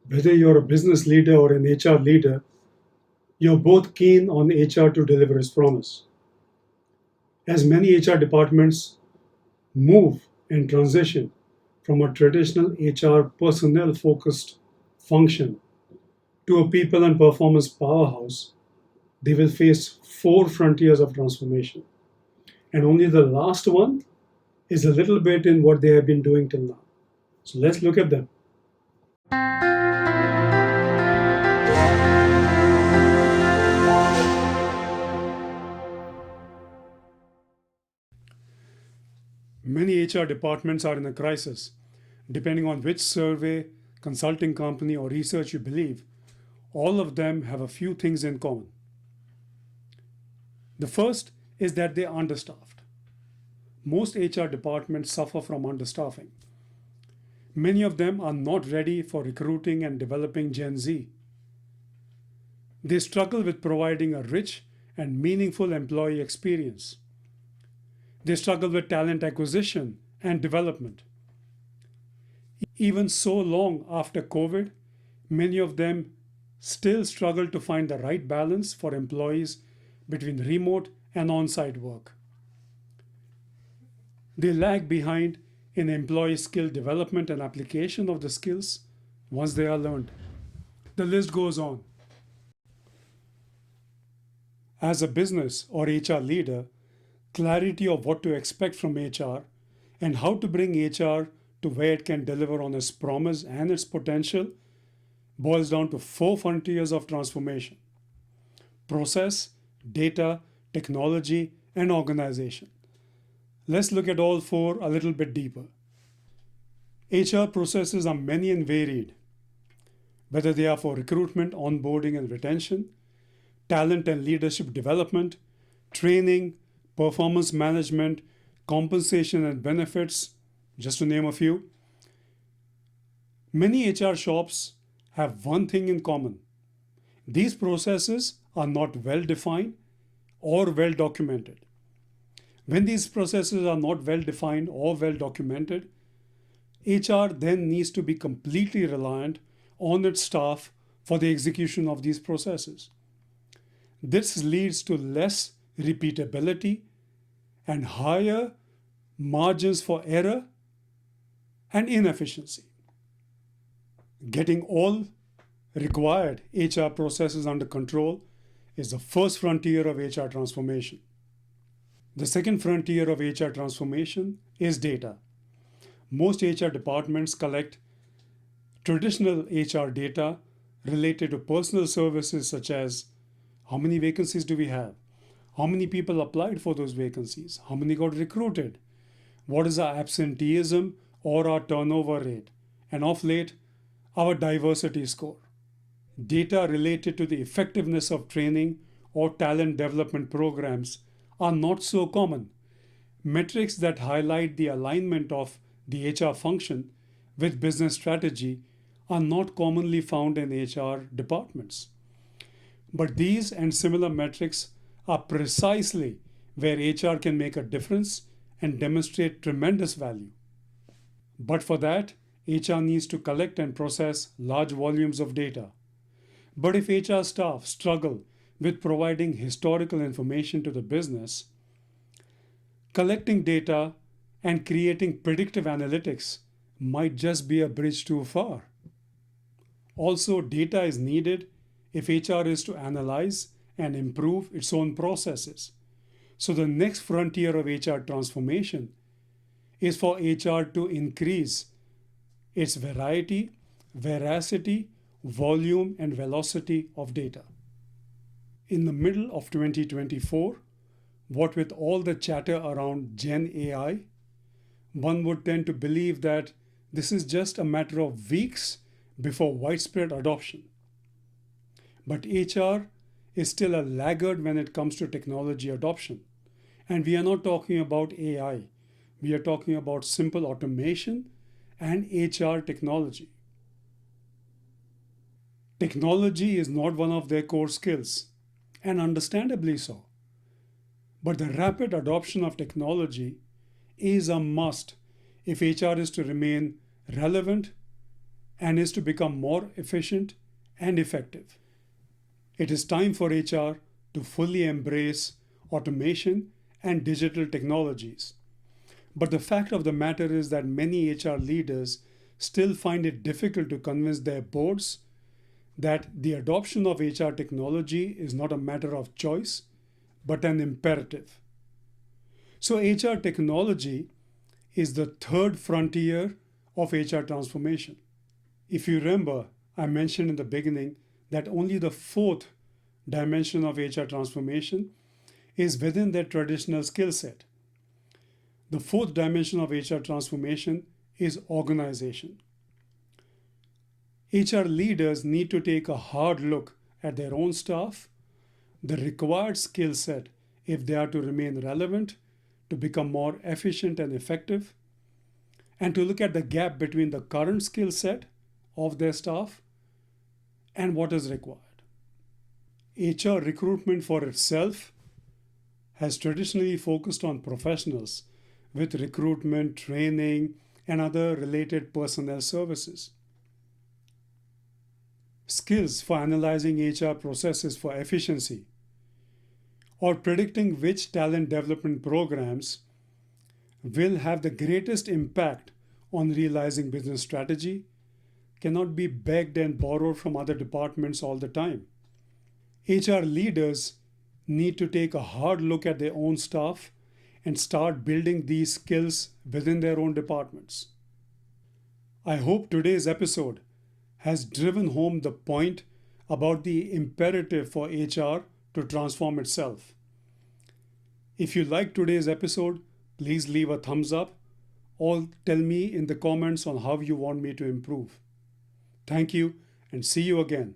Whether you're a business leader or an HR leader, you're both keen on HR to deliver its promise. As many HR departments move and transition from a traditional HR personnel focused function to a people and performance powerhouse, they will face four frontiers of transformation. And only the last one is a little bit in what they have been doing till now. So let's look at them. Many HR departments are in a crisis. Depending on which survey, consulting company, or research you believe, all of them have a few things in common. The first is that they are understaffed. Most HR departments suffer from understaffing. Many of them are not ready for recruiting and developing Gen Z. They struggle with providing a rich and meaningful employee experience. They struggle with talent acquisition and development. Even so long after COVID, many of them still struggle to find the right balance for employees between remote and on site work. They lag behind in employee skill development and application of the skills once they are learned. The list goes on. As a business or HR leader, clarity of what to expect from HR and how to bring HR to where it can deliver on its promise and its potential boils down to four frontiers of transformation: process, data, technology, and organization. Let's look at all four a little bit deeper. HR processes are many and varied, whether they are for recruitment, onboarding, and retention, talent and leadership development, training, performance management, compensation and benefits, just to name a few. Many HR shops have one thing in common: these processes are not well defined or well documented. When these processes are not well defined or well documented, HR then needs to be completely reliant on its staff for the execution of these processes. This leads to less repeatability and higher margins for error and inefficiency. Getting all required HR processes under control is the first frontier of HR transformation. The second frontier of HR transformation is data. Most HR departments collect traditional HR data related to personal services such as how many vacancies do we have? How many people applied for those vacancies? How many got recruited? What is our absenteeism or our turnover rate? And of late, our diversity score. Data related to the effectiveness of training or talent development programs are not so common. Metrics that highlight the alignment of the HR function with business strategy are not commonly found in HR departments. But these and similar metrics are precisely where HR can make a difference and demonstrate tremendous value. But for that, HR needs to collect and process large volumes of data. But if HR staff struggle with providing historical information to the business, collecting data and creating predictive analytics might just be a bridge too far. Also, data is needed if HR is to analyze and improve its own processes. So, the next frontier of HR transformation is for HR to increase its variety, veracity, volume, and velocity of data. In the middle of 2024, what with all the chatter around Gen AI, one would tend to believe that this is just a matter of weeks before widespread adoption. But HR is still a laggard when it comes to technology adoption. And we are not talking about AI, we are talking about simple automation and HR technology. Technology is not one of their core skills, and understandably so. But the rapid adoption of technology is a must if HR is to remain relevant and is to become more efficient and effective. It is time for HR to fully embrace automation and digital technologies. But the fact of the matter is that many HR leaders still find it difficult to convince their boards that the adoption of HR technology is not a matter of choice, but an imperative. So, HR technology is the third frontier of HR transformation. If you remember, I mentioned in the beginning that only the fourth dimension of HR transformation is within their traditional skill set. The fourth dimension of HR transformation is organization. HR leaders need to take a hard look at their own staff, the required skill set if they are to remain relevant, to become more efficient and effective, and to look at the gap between the current skill set of their staff and what is required. HR recruitment for itself has traditionally focused on professionals with recruitment, training, and other related personnel services. Skills for analyzing HR processes for efficiency or predicting which talent development programs will have the greatest impact on realizing business strategy cannot be begged and borrowed from other departments all the time. HR leaders need to take a hard look at their own staff and start building these skills within their own departments. I hope today's episode has driven home the point about the imperative for HR to transform itself. If you like today's episode, please leave a thumbs up or tell me in the comments on how you want me to improve. Thank you and see you again.